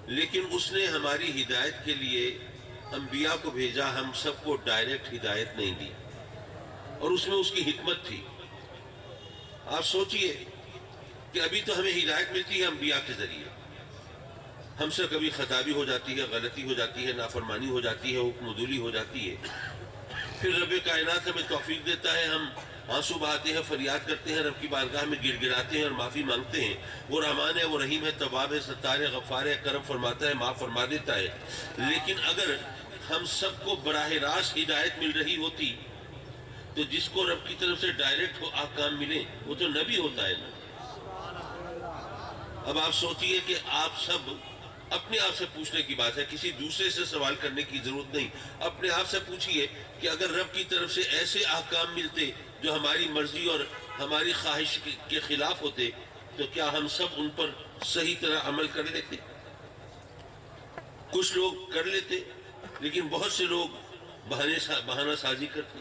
لیکن اس نے ہماری ہدایت کے لیے انبیاء کو بھیجا، ہم سب کو ڈائریکٹ ہدایت نہیں دی، اور اس میں اس کی حکمت تھی۔ آپ سوچئے کہ ابھی تو ہمیں ہدایت ملتی ہے انبیاء کے ذریعے، ہم سے کبھی خطا بھی ہو جاتی ہے، غلطی ہو جاتی ہے، نافرمانی ہو جاتی ہے، حکم عدولی ہو جاتی ہے، پھر رب کائنات ہمیں توفیق دیتا ہے، ہم آنسو بہاتے ہیں، فریاد کرتے ہیں، رب کی بارگاہ میں گڑ گڑاتے ہیں اور معافی مانگتے ہیں۔ وہ رحمان ہے، وہ رحیم ہے، تواب ہے، ستار ہے، غفار ہے، کرم فرماتا ہے، معاف فرما دیتا ہے۔ لیکن اگر ہم سب کو براہ راست ہدایت مل رہی ہوتی تو جس کو رب کی طرف سے ڈائریکٹ احکام ملے وہ تو نبی ہوتا ہے نا۔ اب آپ سوچئے کہ آپ سب اپنے آپ سے پوچھنے کی بات ہے، کسی دوسرے سے سوال کرنے کی ضرورت نہیں، اپنے آپ سے پوچھئے کہ اگر رب کی طرف سے ایسے احکام ملتے جو ہماری مرضی اور ہماری خواہش کے خلاف ہوتے تو کیا ہم سب ان پر صحیح طرح عمل کر لیتے؟ کچھ لوگ کر لیتے، لیکن بہت سے لوگ بہانہ سازی کرتے،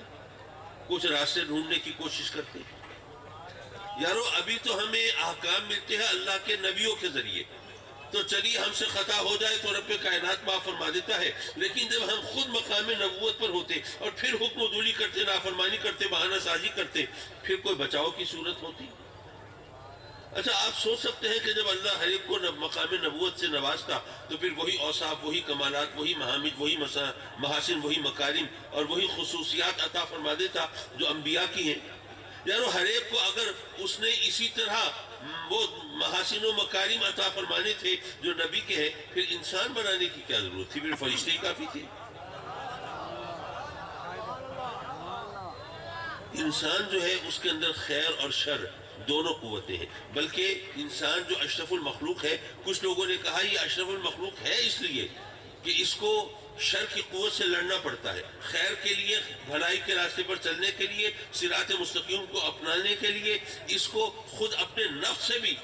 کچھ راستے ڈھونڈنے کی کوشش کرتے۔ یارو ابھی تو ہمیں احکام ملتے ہیں اللہ کے نبیوں کے ذریعے، تو چلیے ہم سے خطا ہو جائے تو رب کائنات معاف فرما دیتا ہے، لیکن جب ہم خود مقام نبوت پر ہوتے اور پھر حکم عدولی کرتے، نافرمانی کرتے، بہانہ سازی کرتے، پھر کوئی بچاؤ کی صورت ہوتی؟ اچھا آپ سوچ سکتے ہیں کہ جب اللہ ہر ایک کو مقام نبوت سے نوازتا تو پھر وہی اوصاف، وہی کمالات، وہی محامد، وہی محاسن، وہی مکارم اور وہی خصوصیات عطا فرما دیتا جو انبیاء کی ہیں۔ یارو ہر ایک کو اگر اس نے اسی طرح وہ محاسن و مکارم عطا فرمانے تھے جو نبی کے ہیں، پھر انسان بنانے کی کیا ضرورت تھی؟ پھر فرشتے ہی کافی تھے۔ انسان جو ہے اس کے اندر خیر اور شر دونوں قوتیں ہیں، بلکہ انسان جو اشرف المخلوق ہے، کچھ لوگوں نے کہا یہ اشرف المخلوق ہے اس لیے کہ اس کو شر کی قوت سے لڑنا پڑتا ہے، خیر کے لیے، بھلائی کے راستے پر چلنے کے لیے، صراط مستقیم کو اپنانے کے لیے اس کو خود اپنے نفس سے بھی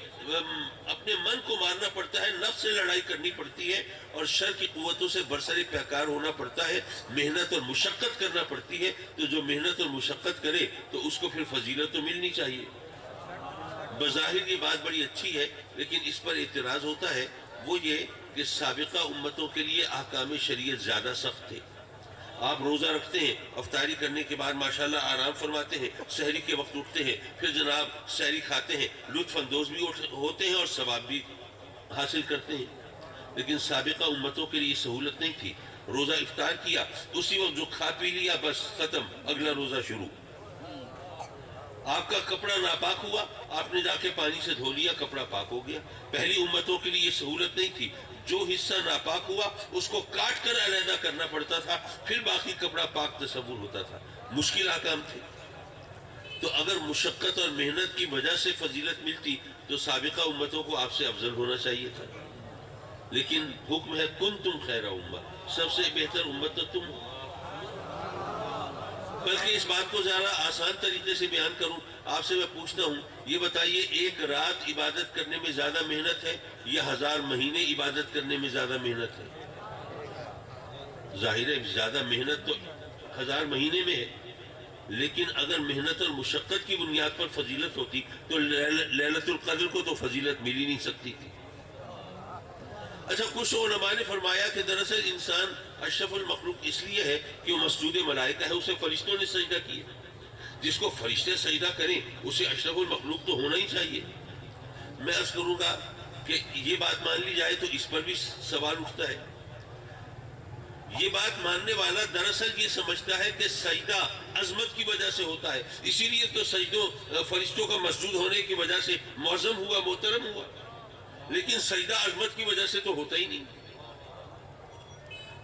اپنے من کو مارنا پڑتا ہے، نفس سے لڑائی کرنی پڑتی ہے، اور شر کی قوتوں سے برسر پیکار ہونا پڑتا ہے، محنت اور مشقت کرنا پڑتی ہے۔ تو جو محنت اور مشقت کرے تو اس کو پھر فضیلت تو ملنی چاہیے۔ بظاہر یہ بات بڑی اچھی ہے، لیکن اس پر اعتراض ہوتا ہے، وہ یہ کہ سابقہ امتوں کے لیے احکام شریعت زیادہ سخت تھے۔ آپ روزہ رکھتے ہیں، افطاری کرنے کے بعد ماشاءاللہ آرام فرماتے ہیں، سحری کے وقت اٹھتے ہیں، پھر جناب سحری کھاتے ہیں، لطف اندوز بھی ہوتے ہیں اور ثواب بھی حاصل کرتے ہیں۔ لیکن سابقہ امتوں کے لیے سہولت نہیں تھی، روزہ افطار کیا، اسی وقت جو کھا پی لیا بس ختم، اگلا روزہ شروع۔ آپ کا کپڑا ناپاک ہوا، آپ نے جا کے پانی سے دھو لیا، کپڑا پاک ہو گیا۔ پہلی امتوں کے لیے یہ سہولت نہیں تھی، جو حصہ ناپاک ہوا اس کو کاٹ کر علیحدہ کرنا پڑتا تھا، پھر باقی کپڑا پاک تصور ہوتا تھا، مشکل احکام تھے۔ تو اگر مشقت اور محنت کی وجہ سے فضیلت ملتی تو سابقہ امتوں کو آپ سے افضل ہونا چاہیے تھا، لیکن حکم ہے کنتم خیر امہ، سب سے بہتر امت تو تم ہو۔ بلکہ اس بات کو ذرا آسان طریقے سے بیان کروں، آپ سے میں پوچھتا ہوں، یہ بتائیے ایک رات عبادت کرنے میں زیادہ محنت ہے یا 1000 مہینے عبادت کرنے میں زیادہ محنت ہے؟ ظاہر ہے زیادہ محنت تو 1000 مہینے میں ہے، لیکن اگر محنت اور مشقت کی بنیاد پر فضیلت ہوتی تو لیلۃ القدر کو تو فضیلت مل ہی نہیں سکتی تھی۔ اچھا کچھ علماء نے فرمایا کہ دراصل انسان اشرف المخلوق اس لیے ہے کہ وہ مسجود ملائکہ ہے، اسے فرشتوں نے سجدہ کیا، جس کو فرشتے سجدہ کریں اسے اشرف المخلوق تو ہونا ہی چاہیے۔ میں عرض کروں گا کہ یہ بات مان لی جائے تو اس پر بھی سوال اٹھتا ہے۔ یہ بات ماننے والا دراصل یہ سمجھتا ہے کہ سجدہ عظمت کی وجہ سے ہوتا ہے، اسی لیے تو سجدوں فرشتوں کا مسجود ہونے کی وجہ سے معظم ہوا، محترم ہوا، لیکن سجدہ عظمت کی وجہ سے تو ہوتا ہی نہیں۔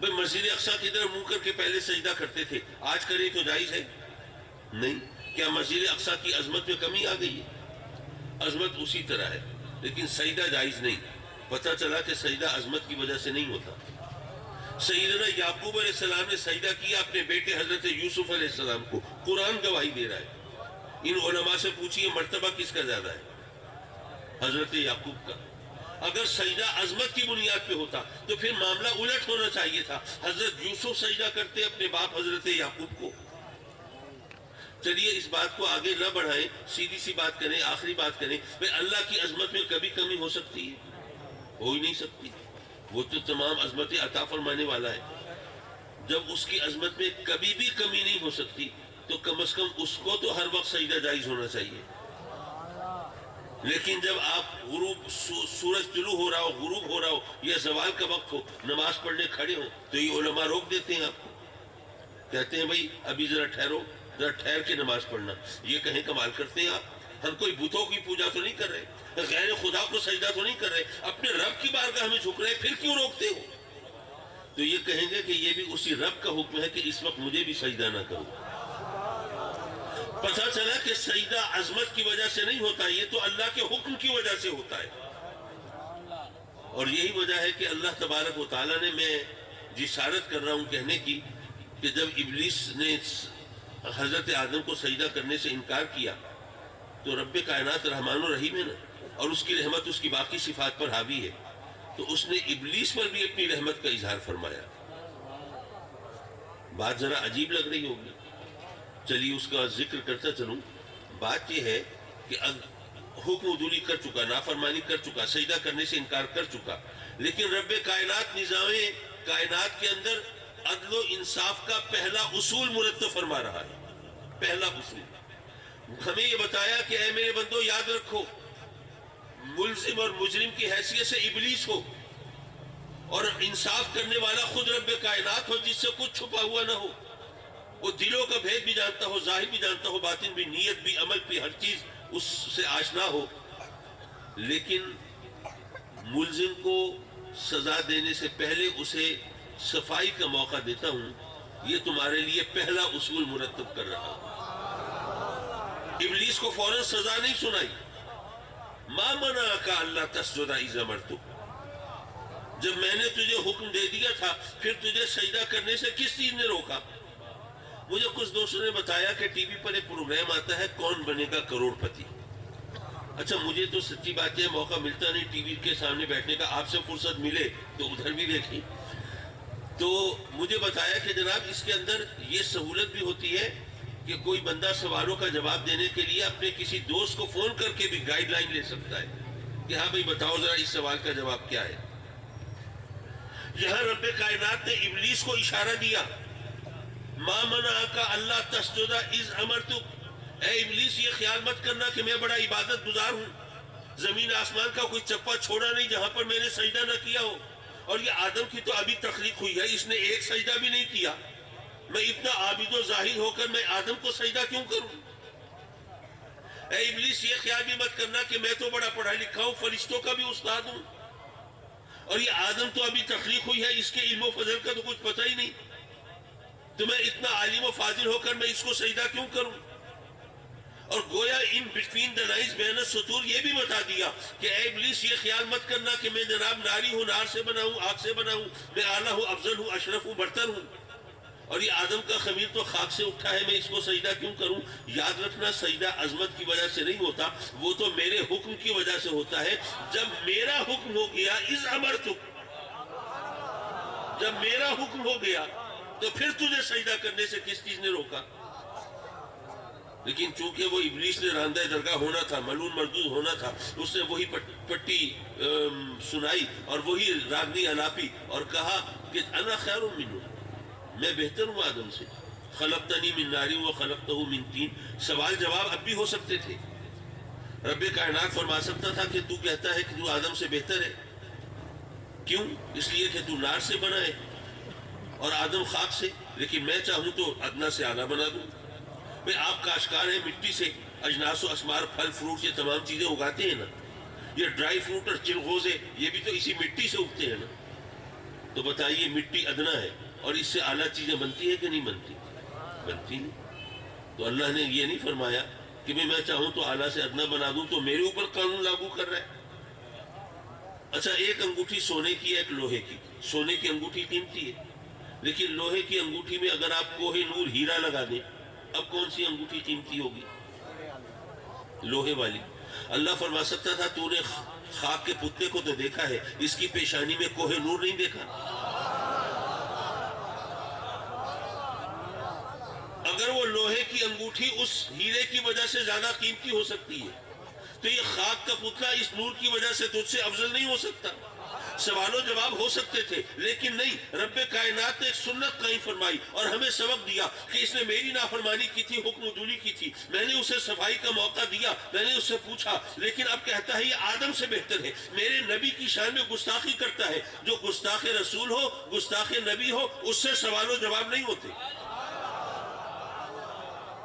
بھئی مسجد اقصیٰ کی طرف منہ کر کے پہلے سجدہ کرتے تھے، آج کرے تو جائز ہے؟ نہیں۔ کیا مسجد اقصیٰ کی عظمت میں کمی آ گئی ہے؟ عظمت اسی طرح ہے، لیکن سجدہ جائز نہیں۔ پتہ چلا کہ سجدہ عظمت کی وجہ سے نہیں ہوتا۔ سیدنا یعقوب علیہ السلام نے سجدہ کیا اپنے بیٹے حضرت یوسف علیہ السلام کو، قرآن گواہی دے رہا ہے۔ ان علماء سے پوچھئے مرتبہ کس کا زیادہ ہے؟ حضرت یعقوب کا۔ اگر سجدہ عظمت کی بنیاد پہ ہوتا تو پھر معاملہ الٹ ہونا چاہیے تھا، حضرت یوسف سجدہ کرتے اپنے باپ حضرت یعقوب کو۔ چلیے اس بات کو آگے نہ بڑھائیں، سیدھی سی بات کریں، آخری بات کریں، بھئی اللہ کی عظمت میں کبھی کمی ہو سکتی ہے؟ ہو ہی نہیں سکتی۔ وہ تو تمام عظمتیں عطا فرمانے والا ہے. جب اس کی عظمت میں کبھی بھی کمی نہیں ہو سکتی تو کم از کم اس کو تو ہر وقت سجدہ جائز ہونا چاہیے. لیکن جب آپ غروب سورج طلوع ہو رہا ہو، غروب ہو رہا ہو یا زوال کا وقت ہو، نماز پڑھنے کھڑے ہو تو یہ علماء روک دیتے ہیں آپ کو، کہتے ہیں بھائی ابھی ذرا ٹھہرو، ذرا ٹھہر کے نماز پڑھنا. یہ کہیں کمال کرتے ہیں آپ؟ ہم کوئی بتوں کی پوجا تو نہیں کر رہے، غیر خدا کو سجدہ تو نہیں کر رہے، اپنے رب کی بارگاہ میں جھک رہے، پھر کیوں روکتے ہو؟ تو یہ کہیں گے کہ یہ بھی اسی رب کا حکم ہے کہ اس وقت مجھے بھی سجدہ نہ کرو. پتہ چلا کہ سجدہ عظمت کی وجہ سے نہیں ہوتا، یہ تو اللہ کے حکم کی وجہ سے ہوتا ہے. اور یہی وجہ ہے کہ اللہ تبارک و تعالیٰ نے، میں جسارت کر رہا ہوں کہنے کی، کہ جب ابلیس نے حضرت آدم کو سجدہ کرنے سے انکار کیا تو رب کائنات رحمان و رحیم ہے نا، اور اس کی رحمت اس کی باقی صفات پر حاوی ہے، تو اس نے ابلیس پر بھی اپنی رحمت کا اظہار فرمایا. بات ذرا عجیب لگ رہی ہوگی، چلیے اس کا ذکر کرتا چلوں. بات یہ ہے کہ حکم عدولی کر چکا، نافرمانی کر چکا، سجدہ کرنے سے انکار کر چکا، لیکن رب کائنات نظام کائنات کے اندر عدل و انصاف کا پہلا اصول مرتب فرما رہا ہے. پہلا اصول ہمیں یہ بتایا کہ اے میرے بندو یاد رکھو، ملزم اور مجرم کی حیثیت سے ابلیس ہو اور انصاف کرنے والا خود رب کائنات ہو، جس سے کچھ چھپا ہوا نہ ہو. وہ دلوں کا بھید بھی جانتا ہو، ظاہر بھی جانتا ہو، باطن بھی، نیت بھی، عمل بھی، ہر چیز اس سے آشنا ہو. لیکن ملزم کو سزا دینے سے پہلے اسے صفائی کا موقع دیتا ہوں. یہ تمہارے لیے پہلا اصول مرتب کر رہا ہوں. ابلیس کو فوراً سزا نہیں سنائی. ما منعک الا تسجد اذ امرتک، جب میں نے تجھے حکم دے دیا تھا پھر تجھے سجدہ کرنے سے کس چیز نے روکا؟ مجھے کچھ دوستوں نے بتایا کہ ٹی وی پر ایک پروگرام آتا ہے کون بنے گا کروڑ پتی. اچھا مجھے تو سچی بات ہے موقع ملتا نہیں ٹی وی کے سامنے بیٹھنے کا، آپ سے فرصت ملے تو ادھر بھی دیکھیں. تو مجھے بتایا کہ جناب اس کے اندر یہ سہولت بھی ہوتی ہے کہ کوئی بندہ سوالوں کا جواب دینے کے لیے اپنے کسی دوست کو فون کر کے بھی گائیڈ لائن لے سکتا ہے کہ ہاں بھائی بتاؤ ذرا اس سوال کا جواب کیا ہے. یہاں رب کائنات نے ابلیس کو اشارہ دیا، ما منعک الا تسجد اذ امرتک، اے ابلیس یہ خیال مت کرنا کہ میں بڑا عبادت گزار ہوں، زمین آسمان کا کوئی چپا چھوڑا نہیں جہاں پر میں نے سجدہ نہ کیا ہو. اور یہ آدم کی تو ابھی تخلیق ہوئی ہے، اس نے ایک سجدہ بھی نہیں کیا، میں اتنا عابد و زاہد ہو کر میں آدم کو سجدہ کیوں کروں؟ اے ابلیس یہ خیال بھی مت کرنا کہ میں تو بڑا پڑھا لکھا ہوں، فرشتوں کا بھی استاد ہوں، اور یہ آدم تو ابھی تخلیق ہوئی ہے، اس کے علم و فضل کا تو کچھ پتہ ہی نہیں، تو میں اتنا عالم و فاضل ہو کر میں اس کو سجدہ کیوں کروں؟ اور گویا ان بٹوین دا لائنز بین السطور یہ بھی بتا دیا کہ اے ابلیس یہ خیال مت کرنا کہ میں جناب ناری ہوں، نار سے بنا ہوں، آگ سے بنا ہوں، میں اعلیٰ ہوں، افضل ہوں، اشرف ہوں، برتر ہوں، اور یہ آدم کا خمیر تو خاک سے اٹھا ہے، میں اس کو سجدہ کیوں کروں؟ یاد رکھنا سجدہ عظمت کی وجہ سے نہیں ہوتا، وہ تو میرے حکم کی وجہ سے ہوتا ہے. جب میرا حکم ہو گیا اذ امرتک، جب میرا حکم ہو گیا تو پھر تجھے سجدہ کرنے سے کس چیز نے روکا؟ لیکن چونکہ وہ ابلیس نے راندہ درگاہ ہونا تھا، ملعون مردود ہونا تھا، اس نے وہی پٹی سنائی اور وہی راگنی الاپی اور کہا کہ انا خیر منہ، میں بہتر ہوں آدم سے، خلقتنی من نار و خلقتہ من طین. سوال جواب اب بھی ہو سکتے تھے، رب کائنات فرما سکتا تھا کہ تو کہتا ہے کہ تو آدم سے بہتر ہے، کیوں؟ اس لیے کہ تو نار سے بنا ہے اور آدم خاک سے، لیکن میں چاہوں تو ادنا سے اعلیٰ بنا دوں. بھئی آپ کاشتکار ہیں، مٹی سے اجناس و اسمار، پھل فروٹ یہ تمام چیزیں اگاتے ہیں نا، یہ ڈرائی فروٹ اور چلغوزے یہ بھی تو اسی مٹی سے اگتے ہیں نا. تو بتائیے مٹی ادنا ہے اور اس سے اعلیٰ چیزیں بنتی ہے کہ نہیں بنتی؟ بنتی نہیں. تو اللہ نے یہ نہیں فرمایا کہ میں چاہوں تو اعلیٰ سے ادنا بنا دوں، تو میرے اوپر قانون لاگو کر رہا ہے. اچھا ایک انگوٹھی سونے کی ہے، ایک لوہے کی. سونے کی انگوٹھی قیمتی ہے، لیکن لوہے کی انگوٹھی میں اگر آپ کوہ نور ہیرا لگا دیں، اب کون سی انگوٹھی قیمتی ہوگی؟ لوہے والی. اللہ فرما سکتا تھا تو نے خاک کے پتلے کو تو دیکھا ہے، اس کی پیشانی میں کوہ نور نہیں دیکھا؟ اگر وہ لوہے کی انگوٹھی اس ہیرے کی وجہ سے زیادہ قیمتی ہو سکتی ہے تو یہ خاک کا پتلا اس نور کی وجہ سے تجھ سے افضل نہیں ہو سکتا؟ سوال و جواب ہو سکتے تھے، لیکن نہیں، رب کائنات نے ایک سنت قائم فرمائی اور ہمیں سبق دیا کہ اس نے میری نافرمانی کی تھی، حکم عدولی کی تھی، میں نے اسے صفائی کا موقع دیا، میں نے اس سے پوچھا، لیکن اب کہتا ہے یہ آدم سے بہتر ہے، میرے نبی کی شان میں گستاخی کرتا ہے۔ جو گستاخ رسول ہو، گستاخ نبی ہو، اس سے سوال و جواب نہیں ہوتے،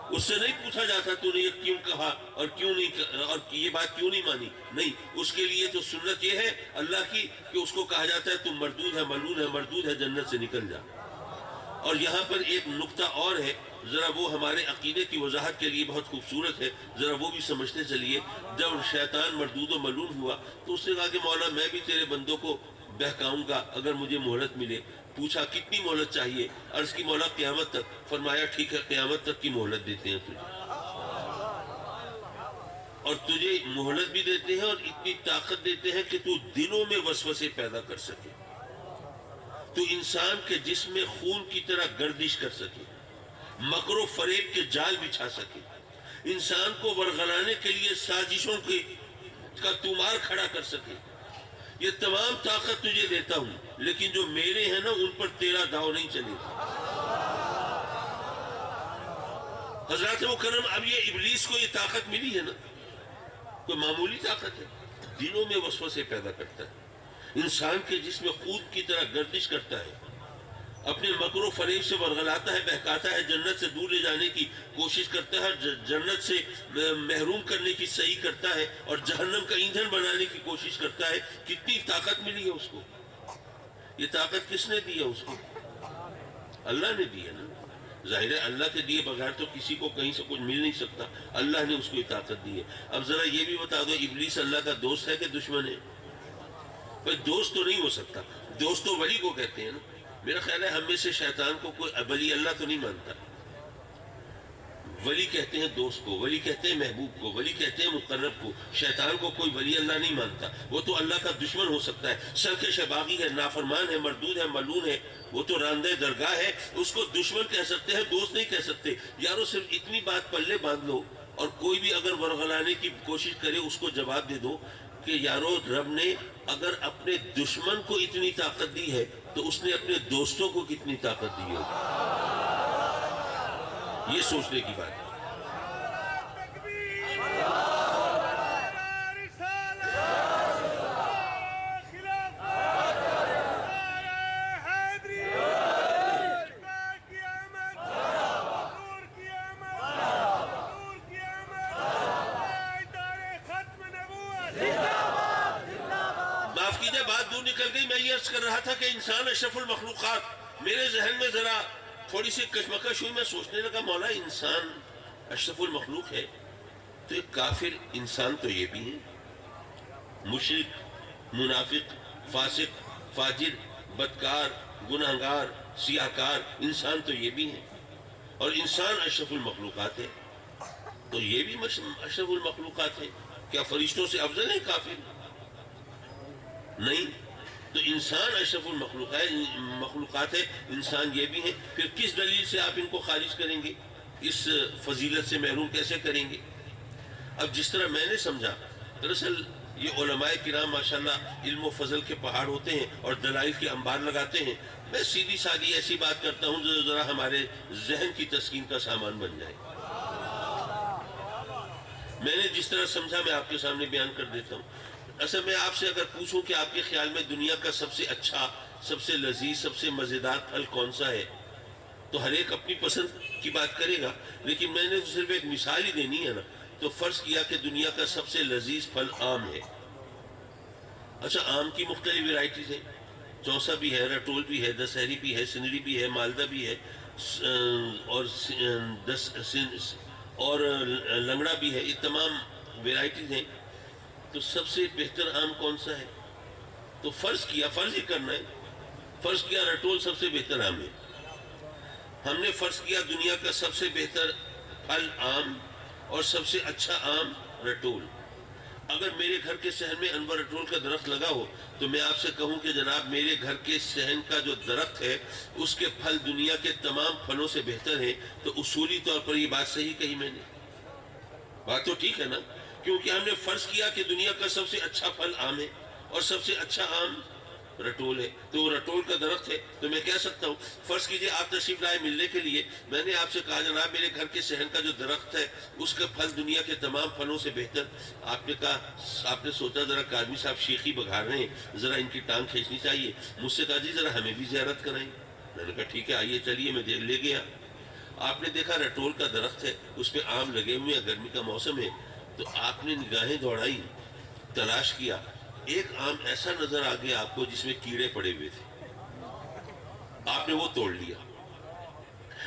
اس سے نہیں پوچھا جاتا تو نے یہ کیوں کہا اور کیوں نہیں، اور یہ بات کیوں نہیں مانی، نہیں، اس کے لیے تو سنت یہ ہے اللہ کی کہ اس کو کہا جاتا ہے تم مردود ہے، ملعون ہے، مردود ہے، جنت سے نکل جا۔ اور یہاں پر ایک نقطہ اور ہے، ذرا وہ ہمارے عقیدے کی وضاحت کے لیے بہت خوبصورت ہے، ذرا وہ بھی سمجھتے چلیے۔ جب شیطان مردود و ملعون ہوا تو اس نے کہا کہ مولا میں بھی تیرے بندوں کو بہکاؤں گا اگر مجھے مہلت ملے۔ پوچھا کتنی مہلت چاہیے؟ عرض کی مولا قیامت تک۔ فرمایا ٹھیک ہے، قیامت تک کی مہلت دیتے ہیں تجھے، اور تجھے مہلت بھی دیتے ہیں اور اتنی طاقت دیتے ہیں کہ تو دلوں میں وسوسے پیدا کر سکے، تو انسان کے جسم میں خون کی طرح گردش کر سکے، مکر و فریب کے جال بچھا سکے، انسان کو ورغلانے کے لیے سازشوں کا تومار کھڑا کر سکے۔ یہ تمام طاقت تجھے دیتا ہوں، لیکن جو میرے ہیں نا ان پر تیرا داؤ نہیں چلے گا۔ حضرات مکرم، اب یہ ابلیس کو یہ طاقت ملی ہے نا، کوئی معمولی طاقت ہے، دلوں میں وسوسے پیدا کرتا ہے، انسان کے جسم میں خون کی طرح گردش کرتا ہے، اپنے مکر و فریب سے ورغلاتا ہے، بہکاتا ہے، جنت سے دور لے جانے کی کوشش کرتا ہے، جنت سے محروم کرنے کی صحیح کرتا ہے، اور جہنم کا ایندھن بنانے کی کوشش کرتا ہے۔ کتنی طاقت ملی ہے اس کو؟ یہ طاقت کس نے دی ہے اس کو؟ اللہ نے دی ہے نا۔ ظاہر ہے اللہ کے دیے بغیر تو کسی کو کہیں سے کچھ مل نہیں سکتا، اللہ نے اس کو یہ طاقت دی ہے۔ اب ذرا یہ بھی بتا دو، ابلیس اللہ کا دوست ہے کہ دشمن ہے؟ بھئی دوست تو نہیں ہو سکتا، دوست تو ولی کو کہتے ہیں نا۔ میرا خیال ہے ہم میں سے شیطان کو کوئی ولی اللہ تو نہیں مانتا۔ ولی کہتے ہیں دوست کو، ولی کہتے ہیں محبوب کو، ولی کہتے ہیں مقرب کو، شیطان کو کوئی ولی اللہ نہیں مانتا، وہ تو اللہ کا دشمن ہو سکتا ہے، سرکش ہے، باغی ہے، نافرمان ہے، مردود ہے، ملعون ہے، وہ تو راندہ درگاہ ہے، اس کو دشمن کہہ سکتے ہیں، دوست نہیں کہہ سکتے۔ یارو صرف اتنی بات پلے باندھ لو، اور کوئی بھی اگر ورغلانے کی کوشش کرے اس کو جواب دے دو کہ یارو رب نے اگر اپنے دشمن کو اتنی طاقت دی ہے تو اس نے اپنے دوستوں کو کتنی طاقت دی ہوگی؟ یہ سوچنے کی بات ہے۔ معاف کیجئے بات دور نکل گئی، میں یہ عرض کر رہا تھا کہ انسان اشرف المخلوقات۔ میرے ذہن میں ذرا تھوڑی سی کشمکش ہوئی، میں سوچنے لگا مولا انسان اشرف المخلوق ہے تو ایک کافر انسان تو یہ بھی ہے، مشرک، منافق، فاسق، فاجر، بدکار، گناہگار، سیاہکار، انسان تو یہ بھی ہے، اور انسان اشرف المخلوقات ہے، تو یہ بھی اشرف المخلوقات ہے۔ کیا فرشتوں سے افضل ہے کافر؟ نہیں، تو انسان اشرف المخلوقات ہے، انسان یہ بھی ہے۔ پھر کس دلیل سے آپ ان کو خارج کریں گے؟ اس فضیلت سے محروم کیسے کریں گے؟ اب جس طرح میں نے سمجھا، دراصل یہ علماء کرام ماشاءاللہ علم و فضل کے پہاڑ ہوتے ہیں اور دلائل کے انبار لگاتے ہیں۔ میں سیدھی سادھی ایسی بات کرتا ہوں جو ذرا ہمارے ذہن کی تسکین کا سامان بن جائے۔ میں نے جس طرح سمجھا میں آپ کے سامنے بیان کر دیتا ہوں۔ اصل میں آپ سے اگر پوچھوں کہ آپ کے خیال میں دنیا کا سب سے اچھا، سب سے لذیذ، سب سے مزیدار پھل کون سا ہے، تو ہر ایک اپنی پسند کی بات کرے گا، لیکن میں نے صرف ایک مثال ہی دینی ہے نا، تو فرض کیا کہ دنیا کا سب سے لذیذ پھل آم ہے۔ اچھا، آم کی مختلف ورائٹیز ہیں، چوسا بھی ہے، رٹول بھی ہے، دسہری بھی ہے، سنری بھی ہے، مالدہ بھی ہے، اور لنگڑا بھی ہے، یہ تمام ورائٹیز ہیں۔ تو سب سے بہتر آم کون سا ہے؟ تو فرض ہی کرنا ہے، فرض کیا رٹول سب سے بہتر آم ہے۔ ہم نے فرض کیا دنیا کا سب سے بہتر پھل آم اور سب سے اچھا آم رٹول۔ اگر میرے گھر کے صحن میں انور رٹول کا درخت لگا ہو تو میں آپ سے کہوں کہ جناب میرے گھر کے صحن کا جو درخت ہے اس کے پھل دنیا کے تمام پھلوں سے بہتر ہیں، تو اصولی طور پر یہ بات صحیح کہی میں نے؟ بات تو ٹھیک ہے نا، کیونکہ ہم نے فرض کیا کہ دنیا کا سب سے اچھا پھل آم ہے اور سب سے اچھا آم رٹول ہے تو وہ رٹول کا درخت ہے تو میں کہہ سکتا ہوں. فرض کیجئے آپ تشریف لائے ملنے کے لیے, میں نے آپ سے کہا جناب میرے گھر کے صحن کا جو درخت ہے اس کا پھل دنیا کے تمام پھلوں سے بہتر. آپ نے کہا, آپ نے سوچا ذرا قاضی صاحب شیخی بگھار رہے ہیں, ذرا ان کی ٹانگ کھینچنی چاہیے. مجھ سے کہا جی ذرا ہمیں بھی زیارت کرائیں. میں نے کہا ٹھیک ہے آئیے چلیے, میں لے گیا. آپ نے دیکھا رٹول کا درخت ہے, اس پہ آم لگے ہوئے ہیں, گرمی کا موسم ہے, تو آپ نے نگاہیں دوڑائی, تلاش کیا, ایک آم ایسا نظر آ گیا آپ کو جس میں کیڑے پڑے ہوئے تھے. آپ نے وہ توڑ لیا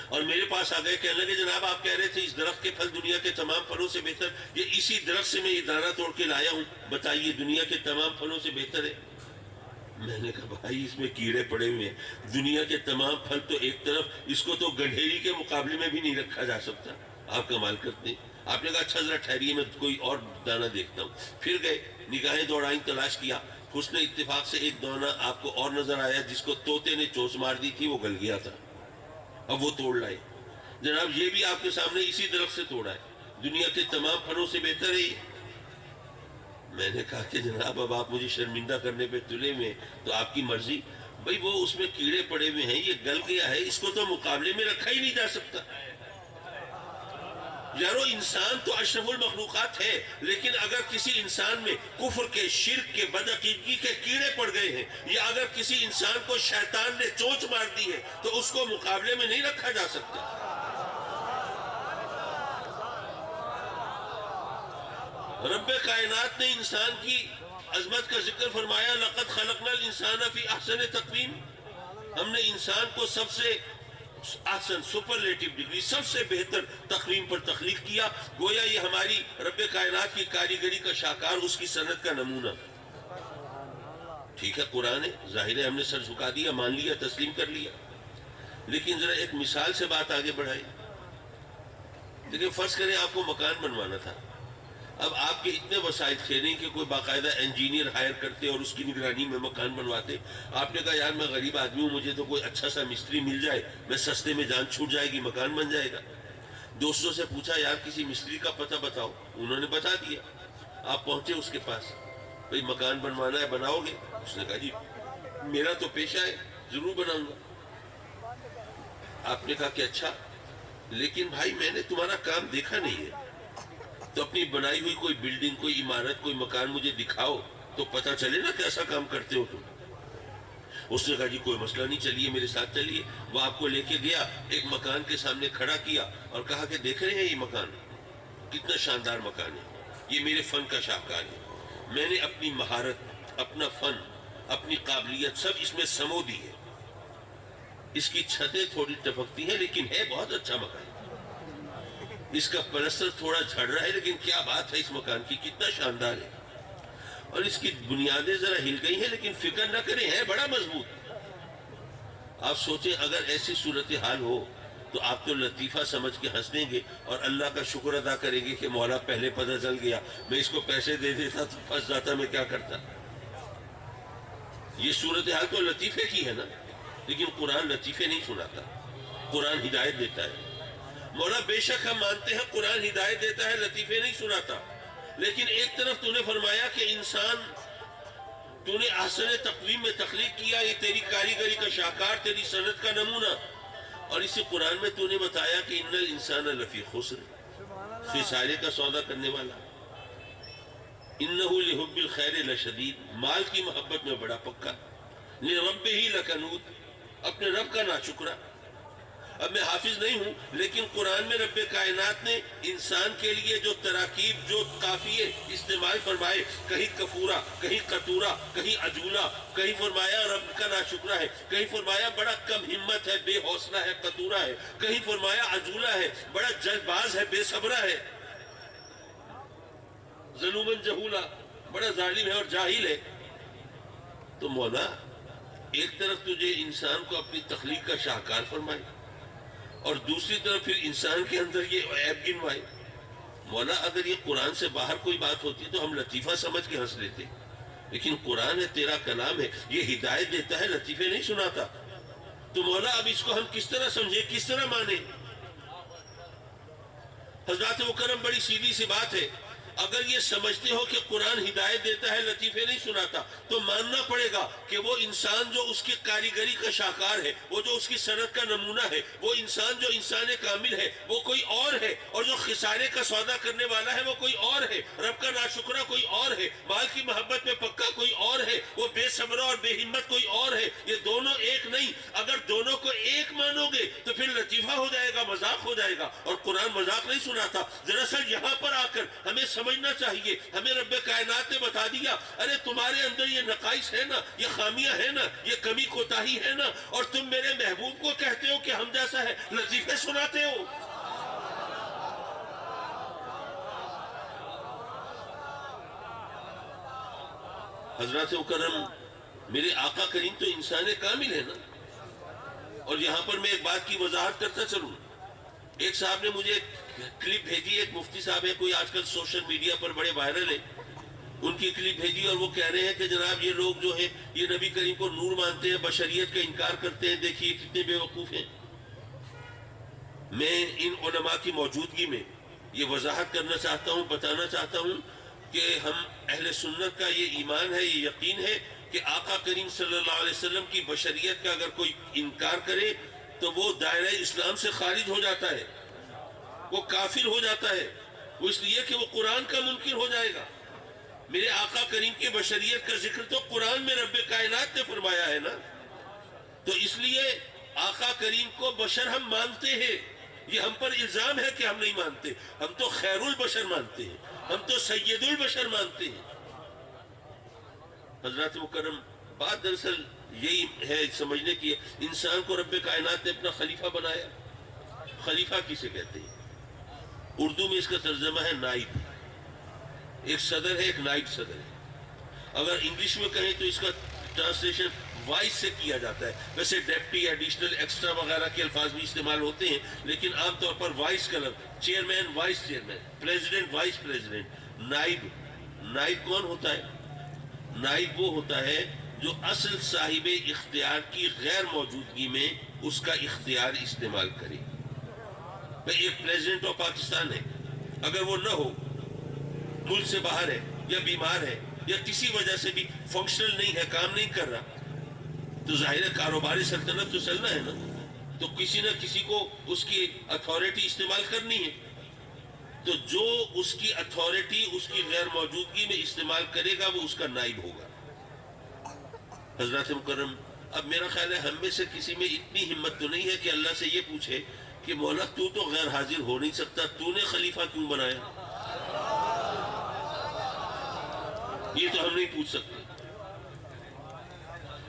اور میرے پاس آ گئے, کہنے لگے جناب آپ کہہ رہے تھے اس درخت کے پھل دنیا کے تمام پھلوں سے بہتر, یہ اسی درخت سے میں یہ دانہ توڑ کے لایا ہوں, بتائیے دنیا کے تمام پھلوں سے بہتر ہے. میں نے کہا بھائی اس میں کیڑے پڑے ہوئے ہیں, دنیا کے تمام پھل تو ایک طرف, اس کو تو گنڈھیری کے مقابلے میں بھی نہیں رکھا جا سکتا. آپ کمال کرتے ہیں. آپ نے کہا اچھا ذرا ٹھہریے میں کوئی اور دانہ دیکھتا ہوں. پھر گئے, نگاہیں دوڑائیں, تلاش کیا, حسن اتفاق سے ایک دانہ آپ کو اور نظر آیا جس کو طوطے نے چونچ مار دی تھی, وہ گل گیا تھا. اب وہ توڑ لائے. جناب یہ بھی آپ کے سامنے اسی درخت سے توڑا ہے, دنیا کے تمام پھلوں سے بہتر ہے. میں نے کہا کہ جناب اب آپ مجھے شرمندہ کرنے پہ تلے ہوئے, تو آپ کی مرضی. بھئی وہ اس میں کیڑے پڑے ہوئے ہیں, یہ گل گیا ہے, اس کو تو مقابلے میں رکھا ہی نہیں جا سکتا. یارو انسان تو اشرف المخلوقات ہے, لیکن اگر کسی انسان میں کفر کے, شرک کے, بدعقیدگی کے کیڑے پڑ گئے ہیں, یا اگر کسی انسان کو شیطان نے چونچ مار دی ہے, تو اس کو مقابلے میں نہیں رکھا جا سکتا. رب کائنات نے انسان کی عظمت کا ذکر فرمایا, لقد خلقنا الانسان فی احسن تقویم. ہم نے انسان کو سب سے احسن, سپرلیٹو ڈگری, سب سے بہتر تقویم پر تخلیق کیا. گویا یہ ہماری رب کائنات کی کاریگری کا شاہکار, اس کی صنعت کا نمونہ. ٹھیک ہے قرآن ہے, ظاہر ہے ہم نے سر جھکا دیا, مان لیا, تسلیم کر لیا, لیکن ذرا ایک مثال سے بات آگے بڑھائی. لیکن فرض کریں آپ کو مکان بنوانا تھا. اب آپ کے اتنے وسائل تھے نہیں کہ کوئی باقاعدہ انجینئر ہائر کرتے اور اس کی نگرانی میں مکان بنواتے. آپ نے کہا یار میں غریب آدمی ہوں, مجھے تو کوئی اچھا سا مستری مل جائے, میں سستے میں جان چھوٹ جائے گی, مکان بن جائے گا. دوستوں سے پوچھا یار کسی مستری کا پتہ بتاؤ, انہوں نے بتا دیا. آپ پہنچے اس کے پاس, بھئی مکان بنوانا ہے, بناؤ گے؟ اس نے کہا جی میرا تو پیشہ ہے, ضرور بناؤں گا. آپ نے کہا کہ اچھا, لیکن بھائی میں نے تمہارا کام دیکھا نہیں ہے, تو اپنی بنائی ہوئی کوئی بلڈنگ, کوئی عمارت, کوئی مکان مجھے دکھاؤ تو پتہ چلے نا کیسا کام کرتے ہو تم. اس نے کہا جی کوئی مسئلہ نہیں, چلیے میرے ساتھ چلیے. وہ آپ کو لے کے گیا, ایک مکان کے سامنے کھڑا کیا اور کہا کہ دیکھ رہے ہیں یہ مکان کتنا شاندار مکان ہے, یہ میرے فن کا شاہکار ہے. میں نے اپنی مہارت, اپنا فن, اپنی قابلیت سب اس میں سمو دی ہے. اس کی چھتیں تھوڑی ٹپکتی ہیں لیکن ہے بہت اچھا مکان. اس کا پلستر تھوڑا جھڑ رہا ہے لیکن کیا بات ہے اس مکان کی, کتنا شاندار ہے. اور اس کی بنیادیں ذرا ہل گئی ہیں لیکن فکر نہ کریں ہے بڑا مضبوط. آپ سوچیں اگر ایسی صورتحال ہو تو آپ تو لطیفہ سمجھ کے ہنس دیں گے اور اللہ کا شکر ادا کریں گے کہ مولا پہلے پتہ چل گیا, میں اس کو پیسے دے دیتا تو پھنس جاتا, میں کیا کرتا. یہ صورتحال تو لطیفے کی ہے نا, لیکن قرآن لطیفے نہیں سناتا, قرآن ہدایت دیتا ہے. مولا بے شک ہم مانتے ہیں قرآن ہدایت دیتا ہے, لطیفے نہیں سناتا, لیکن ایک طرف تو نے فرمایا کہ انسان تو نے احسن تقویم میں تخلیق کیا, یہ تیری کاریگری کا شاہکار, تیری صنعت کا نمونہ. اور اسی قرآن میں تو نے بتایا کہ ان الانسان لفی خسر, خسارے کا سودا کرنے والا. انہ لحب الخیر لشدید, مال کی محبت میں بڑا پکا. لربہ لکنود, اپنے رب کا ناشکرا. اب میں حافظ نہیں ہوں لیکن قرآن میں رب کائنات نے انسان کے لیے جو تراکیب, جو قافیے استعمال فرمائے, کہیں کفورا, کہیں قطورا, کہیں عجولا, کہیں فرمایا رب کا ناشکرا ہے, کہیں فرمایا بڑا کم ہمت ہے, بے حوصلہ ہے, قطورا ہے, کہیں فرمایا عجولا ہے, بڑا جلد باز ہے, بے صبرا ہے, ظلومن جہولا, بڑا ظالم ہے اور جاہل ہے. تو مولا ایک طرف تجھے انسان کو اپنی تخلیق کا شاہکار فرمائے اور دوسری طرف پھر انسان کے اندر یہ عیب گنوائے. مولا اگر یہ قرآن سے باہر کوئی بات ہوتی تو ہم لطیفہ سمجھ کے ہنس لیتے, لیکن قرآن ہے, تیرا کلام ہے, یہ ہدایت دیتا ہے, لطیفے نہیں سناتا. تو مولا اب اس کو ہم کس طرح سمجھیں, کس طرح مانیں. حضرات مکرم بڑی سیدھی سی بات ہے, اگر یہ سمجھتے ہو کہ قرآن ہدایت دیتا ہے لطیفے نہیں سناتا، تو ماننا پڑے گا کہ وہ انسان جو اس کی کاریگری کا شاہکار ہے، وہ جو اس کی صنعت کا نمونہ ہے، وہ انسان جو انسان کامل ہے وہ کوئی اور ہے، اور جو خسارے کا سودا کرنے والا ہے وہ کوئی اور ہے، رب کا ناشکرہ کوئی اور ہے، مال کی محبت میں پکا کوئی اور ہے، وہ بے صبرہ اور بے ہمت کوئی اور ہے۔ یہ دونوں ایک نہیں۔ اگر دونوں کو ایک مانو گے تو پھر لطیفہ ہو جائے گا، مذاق ہو جائے گا، اور قرآن مذاق نہیں سناتا۔ دراصل یہاں پر آ کر ہمیں سمجھنا چاہیے، ہمیں رب کائنات نے بتا دیا، ارے تمہارے اندر یہ نقائص ہے نا، یہ خامیاں ہیں نا، یہ کمی کوتاہی ہے نا، اور تم میرے محبوب کو کہتے ہو کہ ہم جیسا ہے، لطیفے سناتے ہو۔ حضرات مکرم، میرے آقا کریم تو انسان کامل ہے نا۔ اور یہاں پر میں ایک بات کی وضاحت کرتا چلوں۔ ایک صاحب نے مجھے کلپ بھیجی، ایک مفتی صاحب ہے، کوئی آج کل سوشل میڈیا پر بڑے وائرل ہے، ان کی کلپ بھیجی، اور وہ کہہ رہے ہیں کہ جناب یہ لوگ جو ہیں یہ نبی کریم کو نور مانتے ہیں، بشریت کا انکار کرتے ہیں، دیکھیے کتنے بے وقوف ہیں۔ میں ان علماء کی موجودگی میں یہ وضاحت کرنا چاہتا ہوں، بتانا چاہتا ہوں کہ ہم اہل سنت کا یہ ایمان ہے، یہ یقین ہے کہ آقا کریم صلی اللہ علیہ وسلم کی بشریت کا اگر کوئی انکار کرے تو وہ دائرہ اسلام سے خارج ہو جاتا ہے، وہ کافر ہو جاتا ہے، وہ اس لیے کہ وہ قرآن کا منکر ہو جائے گا۔ میرے آقا کریم کی بشریت کا ذکر تو قرآن میں رب کائنات نے فرمایا ہے نا، تو اس لیے آقا کریم کو بشر ہم مانتے ہیں، یہ ہم پر الزام ہے کہ ہم نہیں مانتے، ہم تو خیر البشر مانتے ہیں، ہم تو سید البشر مانتے ہیں۔ حضرات مکرم، بات دراصل یہی ہے سمجھنے کی، انسان کو رب کائنات نے اپنا خلیفہ بنایا۔ خلیفہ کسے کہتے ہیں؟ اردو میں اس کا ترجمہ ہے نائب۔ ایک صدر ہے، ایک نائب صدر ہے۔ اگر انگلش میں کہیں تو اس کا ٹرانسلیشن وائس سے کیا جاتا ہے، ویسے ڈیپٹی، ایڈیشنل، ایکسٹرا وغیرہ کے الفاظ بھی استعمال ہوتے ہیں، لیکن عام طور پر وائس کا لفظ، chairman, vice chairman, president, vice president. نائب، نائب کون ہوتا ہے؟ نائب وہ ہوتا ہے جو اصل صاحب اختیار کی غیر موجودگی میں اس کا اختیار استعمال کرے۔ ایک پریزیڈنٹ آف پاکستان ہے، اگر وہ نہ ہو، ملک سے باہر ہے یا بیمار ہے یا کسی وجہ سے بھی فنکشنل نہیں ہے، کام نہیں کر رہا، تو ظاہر ہے کاروباری سلطنت تو چلنا ہے نا، تو کسی نہ کسی کو اس کی اتھارٹی استعمال کرنی ہے، تو جو اس کی اتھارٹی اس کی غیر موجودگی میں استعمال کرے گا وہ اس کا نائب ہوگا۔ حضرات مکرم، اب میرا خیال ہے ہم میں سے کسی میں اتنی ہمت تو نہیں ہے کہ اللہ سے یہ پوچھے کہ مولا تو غیر حاضر ہو نہیں سکتا، تو نے خلیفہ کیوں بنایا؟ یہ تو ہم نہیں پوچھ سکتے۔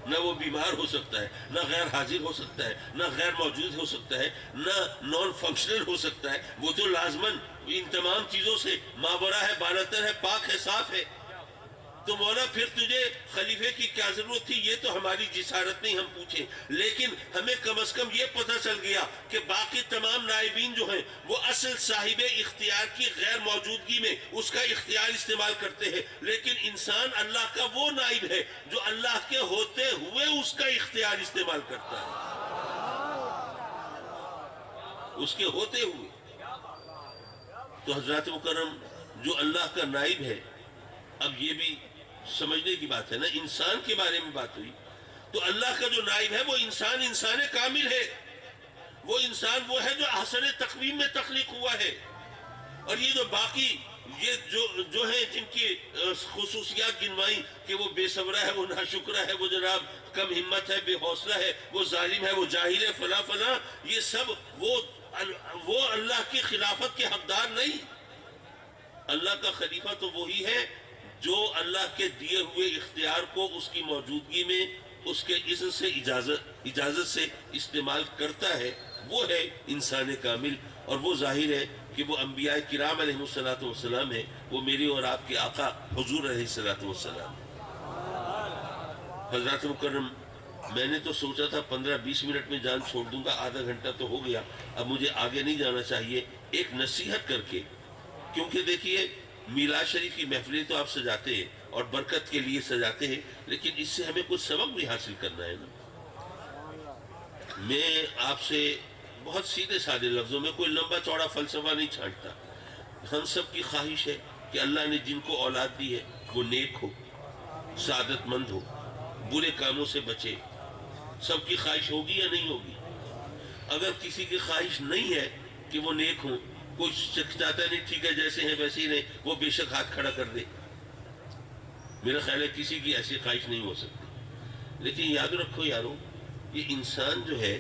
نہ وہ بیمار ہو سکتا ہے، نہ غیر حاضر ہو سکتا ہے، نہ غیر موجود ہو سکتا ہے، نہ نان فنکشنل ہو سکتا ہے، وہ تو لازماً ان تمام چیزوں سے مابرا ہے، بالاتر ہے، پاک ہے، صاف ہے۔ تو مولا پھر تجھے خلیفے کی کیا ضرورت تھی؟ یہ تو ہماری جسارت نہیں ہم پوچھیں، لیکن ہمیں کم از کم یہ پتہ چل گیا کہ باقی تمام نائبین جو ہیں وہ اصل صاحب اختیار کی غیر موجودگی میں اس کا اختیار استعمال کرتے ہیں، لیکن انسان اللہ کا وہ نائب ہے جو اللہ کے ہوتے ہوئے اس کا اختیار استعمال کرتا ہے، اس کے ہوتے ہوئے۔ تو حضرات مکرم، جو اللہ کا نائب ہے، اب یہ بھی سمجھنے کی بات ہے نا، انسان کے بارے میں بات ہوئی، تو اللہ کا جو نائب ہے وہ انسان کامل ہے، وہ انسان وہ ہے جو احسن تقویم میں تخلیق ہوا ہے، اور یہ جو باقی یہ جو ہیں جن کی خصوصیات گنوائی کہ وہ بے صبرہ ہے، وہ ناشکرہ ہے، وہ جناب کم ہمت ہے، بے حوصلہ ہے، وہ ظالم ہے، وہ جاہل ہے، فلاں فلاں، یہ سب وہ اللہ کی خلافت کے حقدار نہیں۔ اللہ کا خلیفہ تو وہی ہے جو اللہ کے دیے ہوئے اختیار کو اس کی موجودگی میں اس کے اذن سے اجازت سے استعمال کرتا ہے، وہ ہے انسان کامل، اور وہ ظاہر ہے کہ وہ انبیاء کرام علیہ السلام ہیں، وہ میری اور آپ کے آقا حضور علیہ السلام۔ حضرات مکرم، میں نے تو سوچا تھا 15-20 منٹ میں جان چھوڑ دوں گا، آدھا گھنٹہ تو ہو گیا، اب مجھے آگے نہیں جانا چاہیے، ایک نصیحت کر کے، کیونکہ دیکھیے میلاد شریف کی محفلیں تو آپ سجاتے ہیں اور برکت کے لیے سجاتے ہیں، لیکن اس سے ہمیں کچھ سبق بھی حاصل کرنا ہے نا۔ میں آپ سے بہت سیدھے سادے لفظوں میں، کوئی لمبا چوڑا فلسفہ نہیں چھانٹتا، ہم سب کی خواہش ہے کہ اللہ نے جن کو اولاد دی ہے وہ نیک ہو، سعادت مند ہو، برے کاموں سے بچے۔ سب کی خواہش ہوگی یا نہیں ہوگی؟ اگر کسی کی خواہش نہیں ہے کہ وہ نیک ہوں، کوئی چاہتا نہیں ٹھیک ہے جیسے ہیں ویسے ہی رہیں، وہ بے شک ہاتھ کھڑا کر دے۔ میرا خیال ہے کسی کی ایسی خواہش نہیں ہو سکتی۔ لیکن یاد رکھو یارو، یہ انسان جو ہے،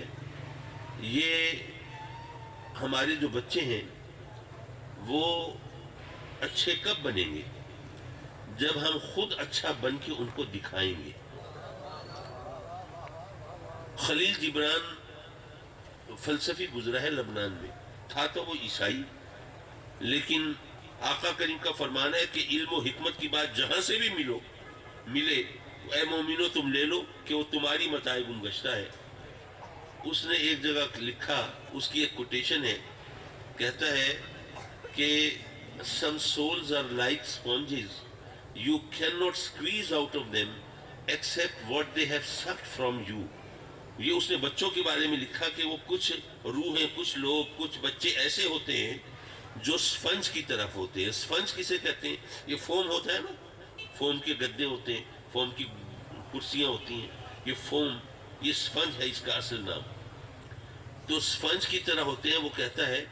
یہ ہمارے جو بچے ہیں وہ اچھے کب بنیں گے؟ جب ہم خود اچھا بن کے ان کو دکھائیں گے۔ خلیل جبران فلسفی گزرا ہے لبنان میں، تھا تو وہ عیسائی، لیکن آقا کریم کا فرمان ہے کہ علم و حکمت کی بات جہاں سے بھی ملے، اے مومنو تم لے لو کہ وہ تمہاری متاع گم گشتہ ہے۔ اس نے ایک جگہ لکھا، اس کی ایک کوٹیشن ہے، کہتا ہے کہ some souls are like sponges, you cannot squeeze out of them except what they have sucked from you۔ یہ اس نے بچوں کے بارے میں لکھا کہ وہ کچھ روحیں، کچھ لوگ، کچھ بچے ایسے ہوتے ہیں جو سفنج کی طرف ہوتے ہیں۔ سفنج کسے کہتے ہیں؟ یہ فوم ہوتا ہے نا، فوم کے گدے ہوتے ہیں، فوم کی کرسیاں ہوتی ہیں، یہ فوم، یہ سفنج ہے اس کا اصل نام۔ تو سفنج کی طرح ہوتے ہیں۔ وہ کہتا ہے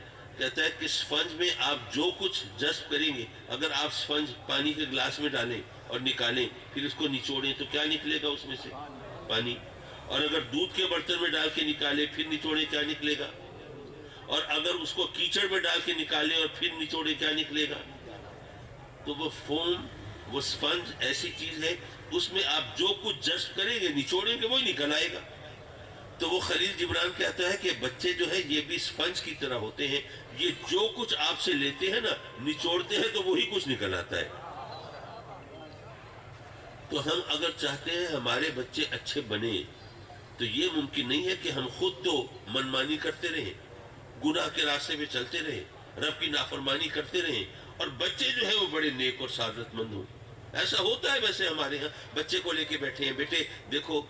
کہ سفنج میں آپ جو کچھ جذب کریں گے، اگر آپ سفنج پانی کے گلاس میں ڈالیں اور نکالیں، پھر اس کو نچوڑیں تو کیا نکلے گا اس میں سے؟ پانی۔ اور اگر دودھ کے برتن میں ڈال کے نکالیں پھر نچوڑیں، کیا نکلے گا؟ اور اگر اس کو کیچڑ میں ڈال کے نکالیں اور پھر نچوڑیں، کیا نکلے گا؟ تو وہ فوم، وہ سفنج ایسی چیز ہے، اس میں آپ جو کچھ جذب کریں گے، نچوڑیں گے، وہی نکل آئے گا۔ تو وہ خلیل جبران کہتا ہے کہ بچے جو ہے یہ بھی سپنج کی طرح ہوتے ہیں، یہ جو کچھ آپ سے لیتے ہیں نا، نچوڑتے ہیں تو وہی کچھ نکل آتا ہے۔ تو ہم اگر چاہتے ہیں ہمارے بچے اچھے بنے، تو یہ ممکن نہیں ہے کہ ہم خود تو منمانی کرتے رہیں، گناہ کے راستے پہ چلتے رہیں، رب کی نافرمانی کرتے رہیں، اور بچے جو ہے وہ بڑے نیک اور سعادت مند ہوں۔ ایسا ہوتا ہے ویسے ہمارے ہاں، بچے کو لے کے بیٹھے ہیں، بیٹے دیکھو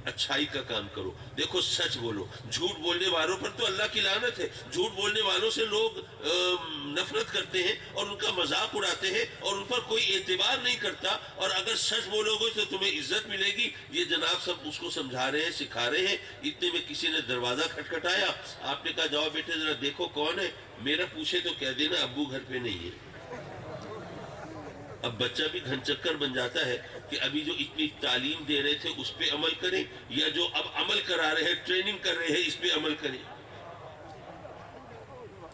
اچھائی کا کام کرو، دیکھو سچ بولو۔ جھوٹ بولنے والوں پر تو اللہ کی لعنت ہے، جھوٹ بولنے والوں سے لوگ نفرت کرتے ہیں اور ان کا مذاق اڑاتے ہیں اور ان پر کوئی اعتبار نہیں کرتا، اور اگر سچ بولو گے تو تمہیں عزت ملے گی۔ یہ جناب سب اس کو سمجھا رہے ہیں، سکھا رہے ہیں۔ اتنے میں کسی نے دروازہ کھٹکھٹایا، آپ نے کہا جاؤ بیٹے ذرا دیکھو کون ہے، میرا پوچھے تو کہہ دینا ابو گھر پہ نہیں ہے۔ اب بچہ بھی گھن چکر بن جاتا ہے کہ ابھی جو اتنی تعلیم دے رہے تھے اس پہ عمل کریں، یا جو اب عمل کرا رہے ہیں، ٹریننگ کر رہے ہیں، اس پہ عمل کریں۔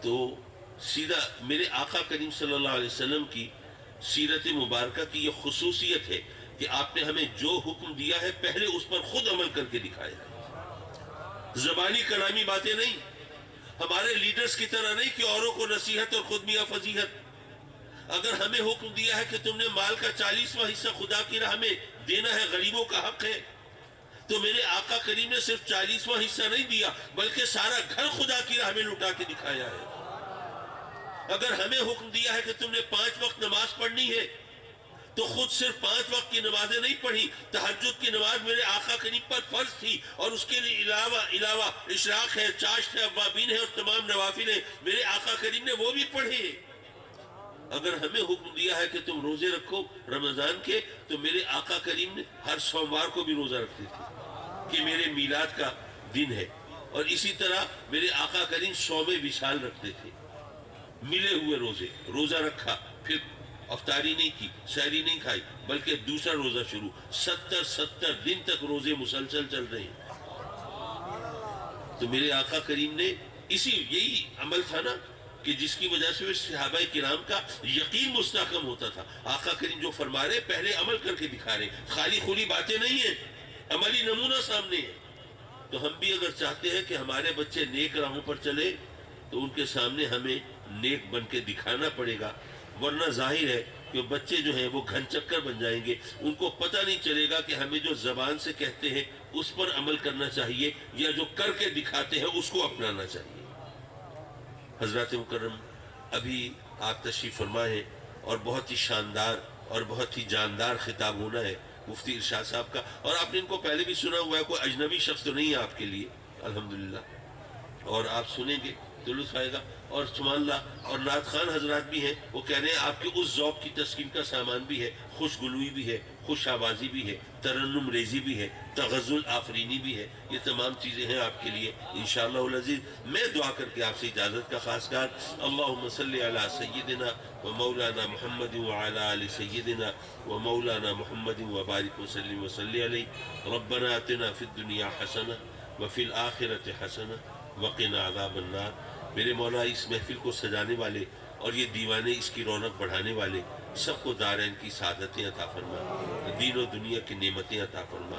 تو سیدھا میرے آقا کریم صلی اللہ علیہ وسلم کی سیرت مبارکہ کی یہ خصوصیت ہے کہ آپ نے ہمیں جو حکم دیا ہے پہلے اس پر خود عمل کر کے دکھایا ہے۔ زبانی کلامی باتیں نہیں، ہمارے لیڈرز کی طرح نہیں کہ اوروں کو نصیحت اور خود میاں فضیحت۔ اگر ہمیں حکم دیا ہے کہ تم نے مال کا 40واں حصہ خدا کی راہ میں دینا ہے، غریبوں کا حق ہے، تو میرے آقا کریم نے صرف 40واں حصہ نہیں دیا بلکہ سارا گھر خدا کی راہ میں لٹا کے دکھایا ہے۔ اگر ہمیں حکم دیا ہے کہ تم نے 5 وقت نماز پڑھنی ہے، تو خود صرف 5 وقت کی نمازیں نہیں پڑھی، تہجد کی نماز میرے آقا کریم پر فرض تھی، اور اس کے علاوہ اشراق ہے، چاشت ہے، اوابین ہے، اور تمام نوافل ہیں، میرے آقا کریم نے وہ بھی پڑھے۔ اگر ہمیں حکم دیا ہے کہ تم روزے رکھو رمضان کے، تو میرے آقا کریم نے ہر سوموار کو بھی روزہ رکھتے تھے کہ میرے میلاد کا دن ہے، اور اسی طرح میرے آقا کریم صوم وصال رکھتے تھے، ملے ہوئے روزے، روزہ رکھا، پھر افطاری نہیں کی، سحری نہیں کھائی، بلکہ دوسرا روزہ شروع، 70 دن تک روزے مسلسل چل رہے ہیں۔ تو میرے آقا کریم نے یہی عمل تھا نا کہ جس کی وجہ سے صحابہ کرام کا یقین مستحکم ہوتا تھا۔ آقا کریم جو فرما رہے پہلے عمل کر کے دکھا رہے، خالی خولی باتیں نہیں ہیں، عملی نمونہ سامنے ہے۔ تو ہم بھی اگر چاہتے ہیں کہ ہمارے بچے نیک راہوں پر چلے، تو ان کے سامنے ہمیں نیک بن کے دکھانا پڑے گا، ورنہ ظاہر ہے کہ بچے جو ہیں وہ گھن چکر بن جائیں گے، ان کو پتہ نہیں چلے گا کہ ہمیں جو زبان سے کہتے ہیں اس پر عمل کرنا چاہیے، یا جو کر کے دکھاتے ہیں اس کو اپنانا چاہیے۔ حضرات مکرم، ابھی آپ تشریف فرما ہے، اور بہت ہی شاندار اور بہت ہی جاندار خطاب ہونا ہے مفتی ارشاد صاحب کا، اور آپ نے ان کو پہلے بھی سنا ہوا ہے، کوئی اجنبی شخص تو نہیں ہے آپ کے لیے الحمدللہ، اور آپ سنیں گے تو لطف آئے گا. اور سبحان اللہ، اور نعت خان حضرات بھی ہیں، وہ کہہ رہے ہیں آپ کے اس ذوق کی تسکین کا سامان بھی ہے، خوش گلوئی بھی ہے، خوش آوازی بھی ہے، ترنم ریزی بھی ہے، تغزل آفرینی بھی ہے. یہ تمام چیزیں ہیں آپ کے لیے انشاءاللہ العزیز. میں دعا کر کے آپ سے اجازت کا خاص کار. اللہم صلی علی سیدنا و مولانا محمد وعلی آل سیدنا و مولانا محمد وبارک وسلم وصلی علیہ. ربنا آتنا فی الدنیا حسنہ وفی الآخرۃ حسنہ وقنا عذاب النار. میرے مولا اس محفل کو سجانے والے اور یہ دیوانے اس کی رونق بڑھانے والے سب کو دارین کی سعادتیں عطا فرما، دین و دنیا کی نعمتیں عطا فرما.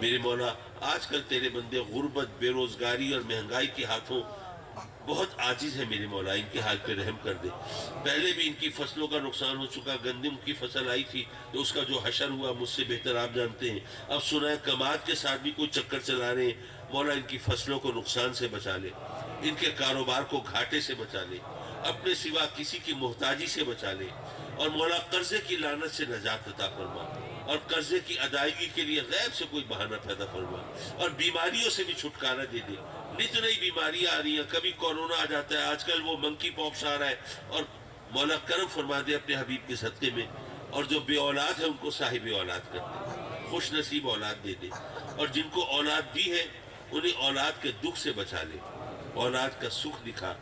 میرے مولا آج کل تیرے بندے غربت، بے روزگاری اور مہنگائی کے ہاتھوں بہت عاجز ہے. میرے مولا ان کے حال پہ رحم کر دے. پہلے بھی ان کی فصلوں کا نقصان ہو چکا، گندم کی فصل آئی تھی تو اس کا جو حشر ہوا مجھ سے بہتر آپ جانتے ہیں. اب سنا ہے کماد کے ساتھ بھی کوئی چکر چلا رہے ہیں. مولا ان کی فصلوں کو نقصان سے بچا لے، ان کے کاروبار کو گھاٹے سے بچا لے، اپنے سوا کسی کی محتاجی سے بچا لے. اور مولا قرضے کی لعنت سے نجات عطا فرما، اور قرضے کی ادائیگی کے لیے غیب سے کوئی بہانہ پیدا فرما، اور بیماریوں سے بھی چھٹکارا دے دے. نت نئی بیماریاں آ رہی ہیں، کبھی کورونا آ جاتا ہے، آج کل وہ منکی پاکس آ رہا ہے. اور مولا کرم فرما دے اپنے حبیب کے صدقے میں. اور جو بے اولاد ہے ان کو صاحب اولاد کر دے، خوش نصیب اولاد دے دے. اور جن کو اولاد دی ہے انہیں اولاد کے دکھ سے بچا لے، اولاد کا سکھ دکھا،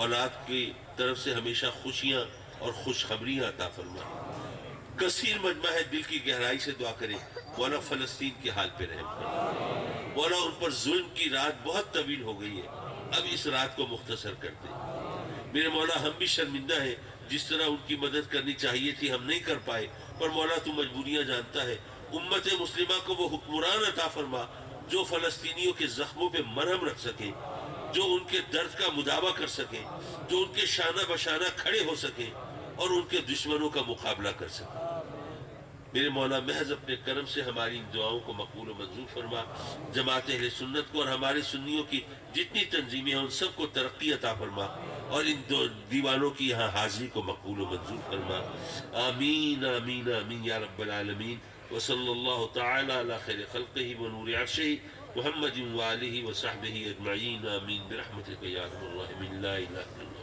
اولاد کی طرف سے ہمیشہ خوشیاں اور خوشخبریاں عطا فرما. کثیر مجمع ہے، دل کی گہرائی سے دعا کرے مولا فلسطین کے حال پہ رحم کر. مولا ان پر ظلم کی رات بہت طویل ہو گئی ہے، اب اس رات کو مختصر کر دے. میرے مولا ہم بھی شرمندہ ہیں، جس طرح ان کی مدد کرنی چاہیے تھی ہم نہیں کر پائے، پر مولا تو مجبوریاں جانتا ہے. امت مسلمہ کو وہ حکمران عطا فرما جو فلسطینیوں کے زخموں پہ مرہم رکھ سکے، جو ان کے درد کا مداوع کر سکے، جو ان کے شانہ بشانہ کھڑے ہو سکے اور ان کے دشمنوں کا مقابلہ کر سکے. میرے مولا محض اپنے کرم سے ہماری ان دعاؤں کو مقبول و منظور فرما. جماعت اہل سنت کو اور ہمارے سنیوں کی جتنی تنظیمیں ہیں ان سب کو ترقی عطا فرما، اور ان دو دیوانوں کی یہاں حاضری کو مقبول و منظور فرما. آمین آمین آمین یا رب العالمین. وصلی اللہ تعالی علی خیر خلقہ ونور عرشہ محمد وآلہ وصحبہ اجمعین. آمین برحمتک یا ارحم الراحمین. لا الہ الا اللہ.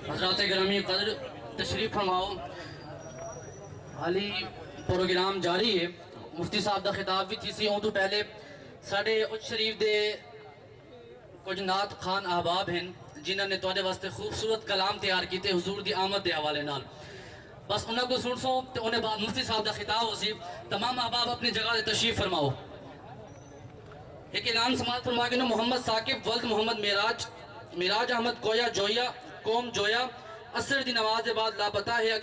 حضرات گرامی قدر تشریف فرماؤ. حالی پروگرام جاری ہے. مفتی صاحب دا خطاب بھی تھی سی ہوں تو پہلے ساڑھے اچھ شریف دے کچھ نعت خان احباب ہیں جنہوں نے توڑے واسطے خوبصورت کلام تیار کیتے حضور دی آمد دے حوالے نال. بس انہوں کو سن سو تو انہیں بعد مفتی صاحب دا خطاب ہو سی. تمام احباب اپنی جگہ دے تشریف فرماؤ. ایک اعلان سماعت فرما کے محمد ثاقب ولد محمد معراج احمد کویا جویا قوم جویا عصر دی نماز بعد لاپتہ ہے.